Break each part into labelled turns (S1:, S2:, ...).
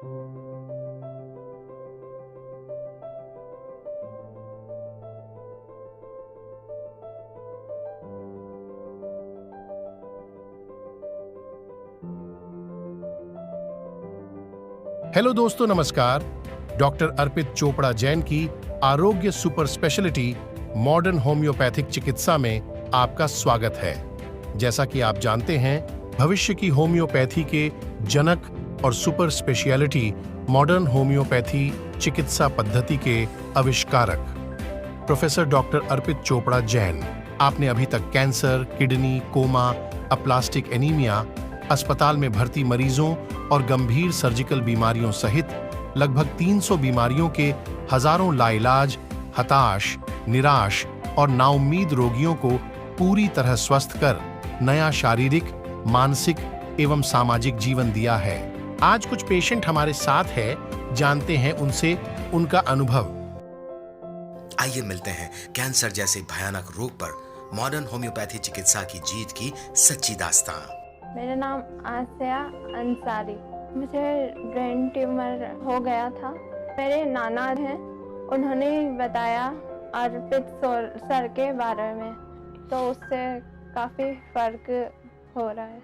S1: Hello दोस्तों, नमस्कार। Doctor Arpit Chopra Jain की आरोग्य सुपर स्पेशलिटी मॉडर्न होम्योपैथिक चिकित्सा में आपका स्वागत है। जैसा कि आप जानते हैं, भविष्य की होम्योपैथी के जनक और सुपर स्पेशलिटी मॉडर्न होम्योपैथी चिकित्सा पद्धति के आविष्कारक प्रोफेसर डॉक्टर अर्पित चोपड़ा जैन, आपने अभी तक cancer, kidney, coma, aplastic anaemia, अस्पताल में भर्ती मरीजों और गंभीर सर्जिकल बीमारियों सहित लगभग 300 बीमारियों के हजारों लाइलाज, हताश, निराश और नाउम्मीद रोगियों को पूरी तरह स्वस्थ कर नया शारीरिक, मानसिक एवं सामाजिक जीवन दिया है। आज कुछ पेशेंट हमारे साथ है, जानते हैं उनसे उनका अनुभव।
S2: आइए मिलते हैं कैंसर जैसे भयानक रोग पर मॉडर्न होम्योपैथी चिकित्सा की जीत की सच्ची दास्तां।
S3: मेरा नाम आसिया अंसारी। मुझे ब्रेन ट्यूमर हो गया था। मेरे नाना हैं, उन्होंने बताया अर्पित सर के बारे में, तो उससे काफ़ी फर्क हो रहा है।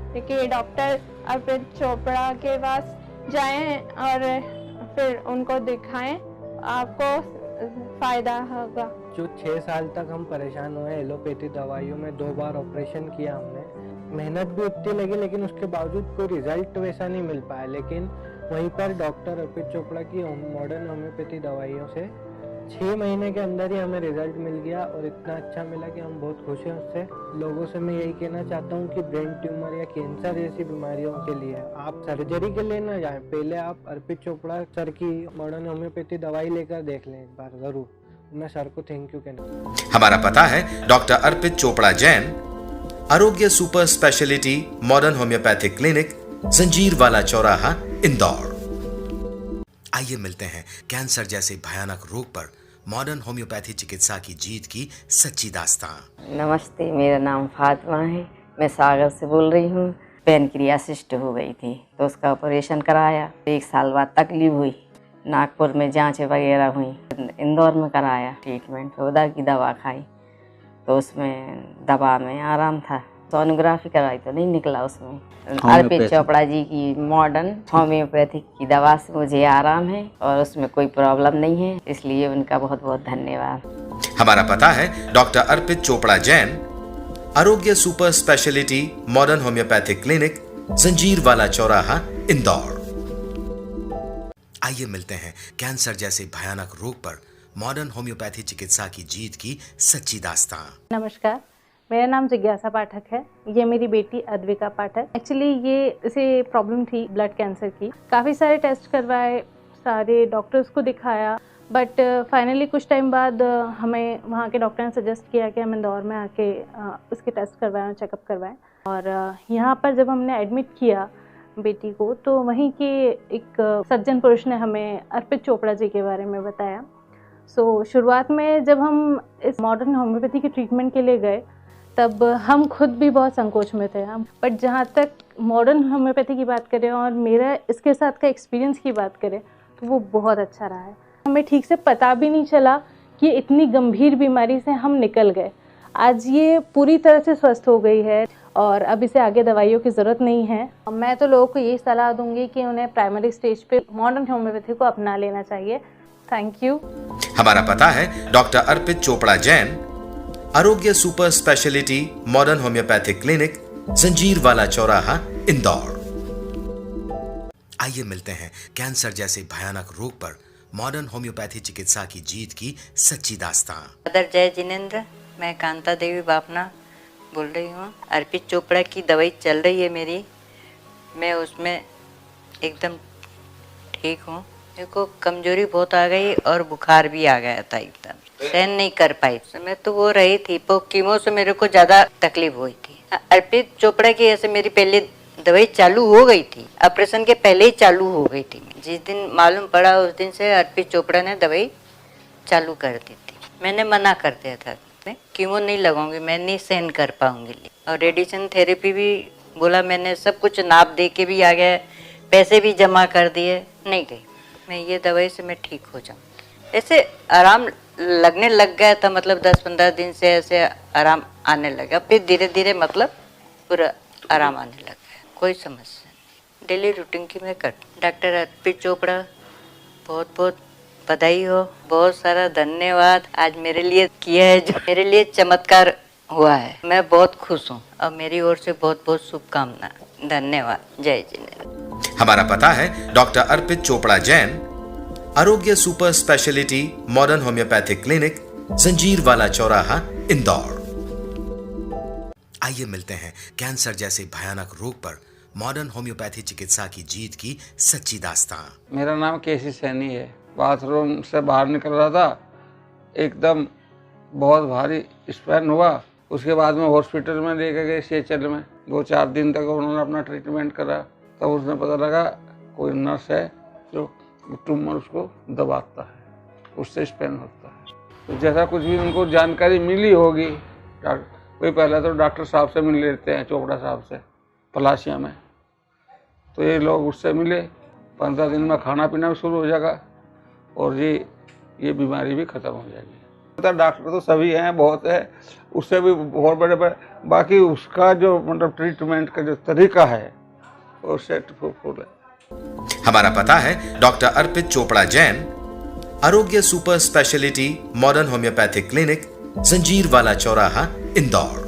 S3: क्योंकि डॉक्टर अर्पित चोपड़ा के पास जाएं और फिर उनको दिखाएं, आपको फ़ायदा होगा।
S4: जो 6 साल तक हम परेशान हुए एलोपैथी दवाइयों में, 2 बार ऑपरेशन किया हमने, मेहनत भी उतनी लगी, लेकिन उसके बावजूद कोई रिजल्ट वैसा नहीं मिल पाया। लेकिन वहीं पर डॉक्टर अर्पित चोपड़ा की मॉडर्न होम्योपैथी दवाइयों से 6 महीने के अंदर ही हमें रिजल्ट मिल गया और इतना अच्छा मिला कि हम बहुत खुश हैं उससे। लोगों से मैं यही कहना चाहता हूँ कि ब्रेन ट्यूमर या कैंसर जैसी बीमारियों के लिए आप सर्जरी के लिए ना जाएं, पहले आप अर्पित चोपड़ा सर की मॉडर्न होम्योपैथी दवाई लेकर देख लें एक बार जरूर। मैं सर को थैंक यू कहना।
S2: हमारा पता है डॉक्टर अर्पित चोपड़ा जैन, आरोग्य super speciality modern homeopathic clinic, जंजीर वाला चौराहा, इंदौर। आइए मिलते हैं कैंसर जैसे भयानक रोग पर मॉडर्न होम्योपैथी चिकित्सा की जीत की सच्ची दास्तां।
S5: नमस्ते, मेरा नाम फातिमा है। मैं सागर से बोल रही हूँ। पैनक्रियासिस्ट हो गई थी तो उसका ऑपरेशन कराया। 1 साल बाद तकलीफ हुई, नागपुर में जांच वगैरह हुई, इंदौर में कराया ट्रीटमेंट, उधर की दवा खाई तो उसमें दवा में आराम था। सोनोग्राफी कराई तो नहीं निकला उसमें। अर्पित चोपड़ा जी की मॉडर्न होम्योपैथिक की दवा से मुझे आराम है और उसमें कोई प्रॉब्लम नहीं है, इसलिए उनका बहुत बहुत धन्यवाद।
S2: हमारा पता है डॉक्टर अर्पित चोपड़ा जैन, आरोग्य super speciality modern homeopathic clinic, जंजीर वाला चौराहा, इंदौर। आइए मिलते हैं कैंसर जैसे भयानक रोग पर मॉडर्न होम्योपैथी चिकित्सा की जीत की सच्ची दास्तां।
S6: नमस्कार, मेरा नाम जिज्ञासा पाठक है। ये मेरी बेटी अद्विका पाठक। एक्चुअली ये इसे प्रॉब्लम थी ब्लड कैंसर की। काफ़ी सारे टेस्ट करवाए, सारे डॉक्टर्स को दिखाया, बट फाइनली कुछ टाइम बाद हमें वहाँ के डॉक्टर ने सजेस्ट किया कि हम इंदौर में आके उसके टेस्ट करवाएं, चेकअप करवाएं। और यहाँ पर जब हमने एडमिट किया बेटी को, तो वहीं के एक सज्जन पुरुष ने हमें अर्पित चोपड़ा जी के बारे में बताया। शुरुआत में जब हम इस मॉडर्न होम्योपैथी के ट्रीटमेंट के लिए गए, तब हम खुद भी बहुत संकोच में थे हम। बट जहाँ तक मॉडर्न होम्योपैथी की बात करें और मेरा इसके साथ का एक्सपीरियंस की बात करें, तो वो बहुत अच्छा रहा है। हमें ठीक से पता भी नहीं चला कि इतनी गंभीर बीमारी से हम निकल गए। आज ये पूरी तरह से स्वस्थ हो गई है और अब इसे आगे दवाइयों की ज़रूरत नहीं है। मैं तो लोगों को यही सलाह दूंगी कि उन्हें प्राइमरी स्टेज पे मॉडर्न होम्योपैथी को अपना लेना चाहिए। Thank you.
S2: हमारा पता है डॉक्टर अर्पित चोपड़ा जैन, आरोग्य super speciality modern homeopathic clinic, जंजीर वाला चौराहा, इंदौर। आइए मिलते हैं कैंसर जैसे भयानक रोग पर मॉडर्न होम्योपैथी चिकित्सा की जीत की सच्ची दास्तां।
S7: अदर जय जिनेंद्र, मैं कांता देवी बापना बोल रही हूँ। अर्पित चोपड़ा की दवाई चल रही है मेरी, मैं उसमें एकदम ठीक हूँ। मेरे को कमजोरी बहुत आ गई और बुखार भी आ गया था, एकदम सहन नहीं कर पाई। मैं तो वो रही थी, पर कीमो से मेरे को ज़्यादा तकलीफ हुई थी। अर्पित चोपड़ा की ऐसे मेरी पहले दवाई चालू हो गई थी, ऑपरेशन के पहले ही चालू हो गई थी। जिस दिन मालूम पड़ा उस दिन से अर्पित चोपड़ा ने दवाई चालू कर दी थी। मैंने मना कर दिया था, कीमो नहीं लगाऊंगी, मैं नहीं सहन कर पाऊंगी। और रेडिएशन थेरेपी भी बोला, मैंने सब कुछ नाप दे के भी आ गया, पैसे भी जमा कर दिए, नहीं गई। मैं ये दवाई से मैं ठीक हो जाऊँ, ऐसे आराम लगने लग गया था। मतलब 10-15 दिन से ऐसे आराम आने लगा, फिर धीरे धीरे मतलब पूरा आराम आने लग गया, कोई समस्या नहीं। डेली रूटीन की मैं कर। डॉक्टर अर्पित चोपड़ा, बहुत बहुत बधाई हो, बहुत सारा धन्यवाद। आज मेरे लिए किया है जो मेरे लिए चमत्कार हुआ है, मैं बहुत खुश हूँ और मेरी ओर से बहुत बहुत शुभकामना। धन्यवाद। जय जिनेन्द्र।
S2: हमारा पता है डॉक्टर अर्पित चोपड़ा जैन, आरोग्य super speciality modern homeopathic clinic, जंजीर वाला चौराहा, इंदौर। आइए मिलते हैं कैंसर जैसे भयानक रोग पर मॉडर्न होम्योपैथी चिकित्सा की जीत की सच्ची दास्तां।
S8: मेरा नाम केसी सैनी है। बाथरूम से बाहर निकल रहा था, एकदम बहुत भारी स्पैन हुआ। उसके बाद में हॉस्पिटल में लेके गए सीएचएल में। 2-4 दिन तक उन्होंने अपना ट्रीटमेंट करा, तब उसने पता लगा कोई नर्स है जो ट्यूमर उसको दबाता है, उससे स्पैन होता है। तो जैसा कुछ भी उनको जानकारी मिली होगी, कोई पहले तो डॉक्टर साहब से मिल लेते हैं, चोपड़ा साहब से पलाशिया में, तो ये लोग उससे मिले। 15 दिन में खाना पीना भी शुरू हो जाएगा और ये बीमारी भी खत्म हो जाएगी। डॉक्टर तो सभी हैं, बहुत है, उससे भी बहुत बड़े बड़े, बाकी उसका जो मतलब ट्रीटमेंट का जो तरीका है वो सेट फुल है।
S2: हमारा पता है डॉक्टर अर्पित चोपड़ा जैन, आरोग्य super speciality modern homeopathic clinic, जंजीर वाला चौराहा, इंदौर।